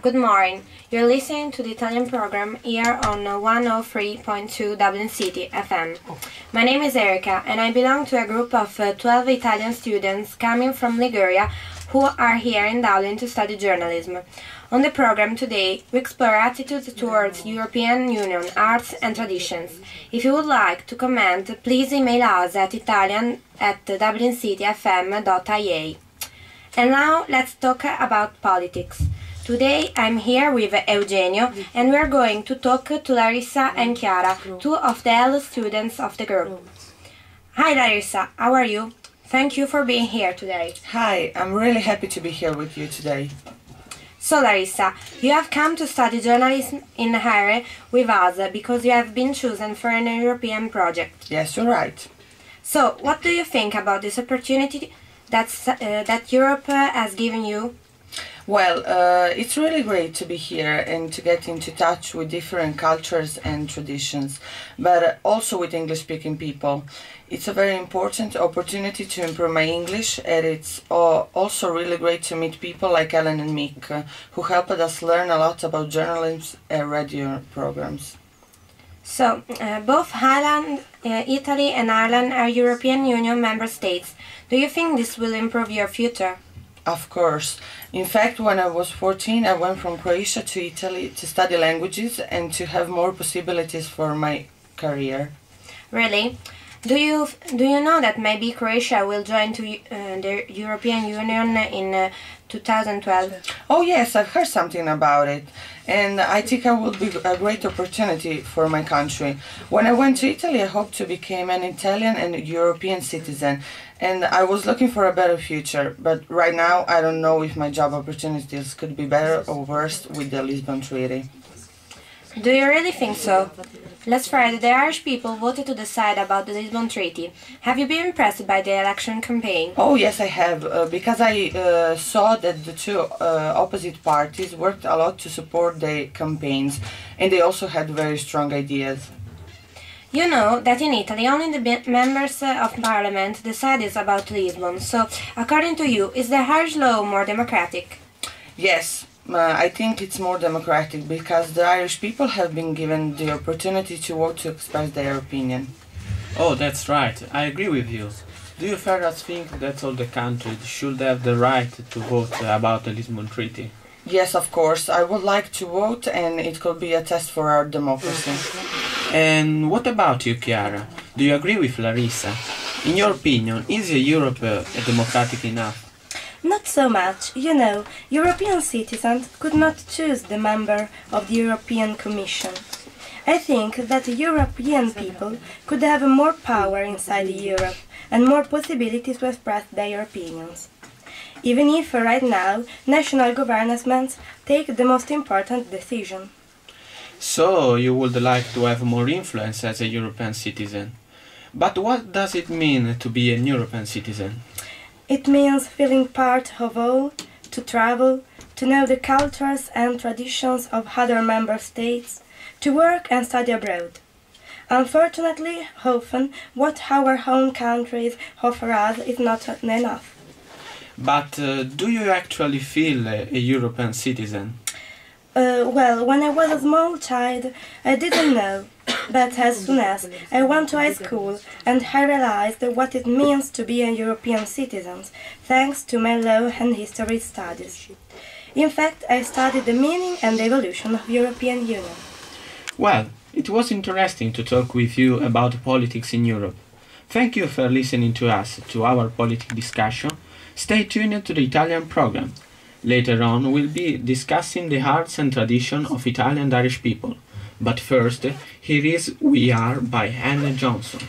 Good morning. You're listening to the Italian program here on 103.2 Dublin City FM. My name is Erika and I belong to a group of 12 Italian students coming from Liguria who are here in Dublin to study journalism. On the program today, we explore attitudes towards European Union, arts and traditions. If you would like to comment, please email us at italian@dublincityfm.ia. And now let's talk about politics. Today I'm here with Eugenio and we are going to talk to Larissa and Chiara, two of the eldest students of the group. Hi Larissa, how are you? Thank you for being here today. Hi, I'm really happy to be here with you today. So Larissa, you have come to study journalism in Hare with us because you have been chosen for an European project. Yes, you're right. So, what do you think about this opportunity that Europe has given you? Well, it's really great to be here and to get into touch with different cultures and traditions, but also with English-speaking people. It's a very important opportunity to improve my English, and it's also really great to meet people like Ellen and Mick, who helped us learn a lot about journalism and radio programs. So, both Ireland, Italy and Ireland are European Union member states. Do you think this will improve your future? Of course. In fact, when I was 14, I went from Croatia to Italy to study languages and to have more possibilities for my career. Really? Do you know that maybe Croatia will join to the European Union in 2012? Oh yes, I've heard something about it, and I think it will be a great opportunity for my country. When I went to Italy, I hoped to become an Italian and European citizen, and I was looking for a better future, but right now I don't know if my job opportunities could be better or worse with the Lisbon Treaty. Do you really think so? Last Friday, the Irish people voted to decide about the Lisbon Treaty. Have you been impressed by the election campaign? Oh yes, I have, because I saw that the two opposite parties worked a lot to support their campaigns, and they also had very strong ideas. You know that in Italy only the members of parliament decide about Lisbon, so according to you, is the Irish law more democratic? Yes. I think it's more democratic because the Irish people have been given the opportunity to vote to express their opinion. Oh, that's right. I agree with you. Do you further think that all the countries should have the right to vote about the Lisbon Treaty? Yes, of course. I would like to vote, and it could be a test for our democracy. And what about you, Chiara? Do you agree with Larissa? In your opinion, is Europe democratic enough? Not so much. You know, European citizens could not choose the member of the European Commission. I think that European people could have more power inside Europe and more possibilities to express their opinions. Even if right now national governments take the most important decision. So you would like to have more influence as a European citizen. But what does it mean to be an European citizen? It means feeling part of all, to travel, to know the cultures and traditions of other member states, to work and study abroad. Unfortunately, often, what our own countries offer us is not enough. But do you actually feel a European citizen? Well, when I was a small child, I didn't know. But as soon as I went to high school and I realized what it means to be a European citizen, thanks to my law and history studies. In fact, I studied the meaning and the evolution of European Union. Well, it was interesting to talk with you about politics in Europe. Thank you for listening to us, to our politics discussion. Stay tuned to the Italian program. Later on, we'll be discussing the arts and tradition of Italian and Irish people. But first, here is We Are by Anne Johnson.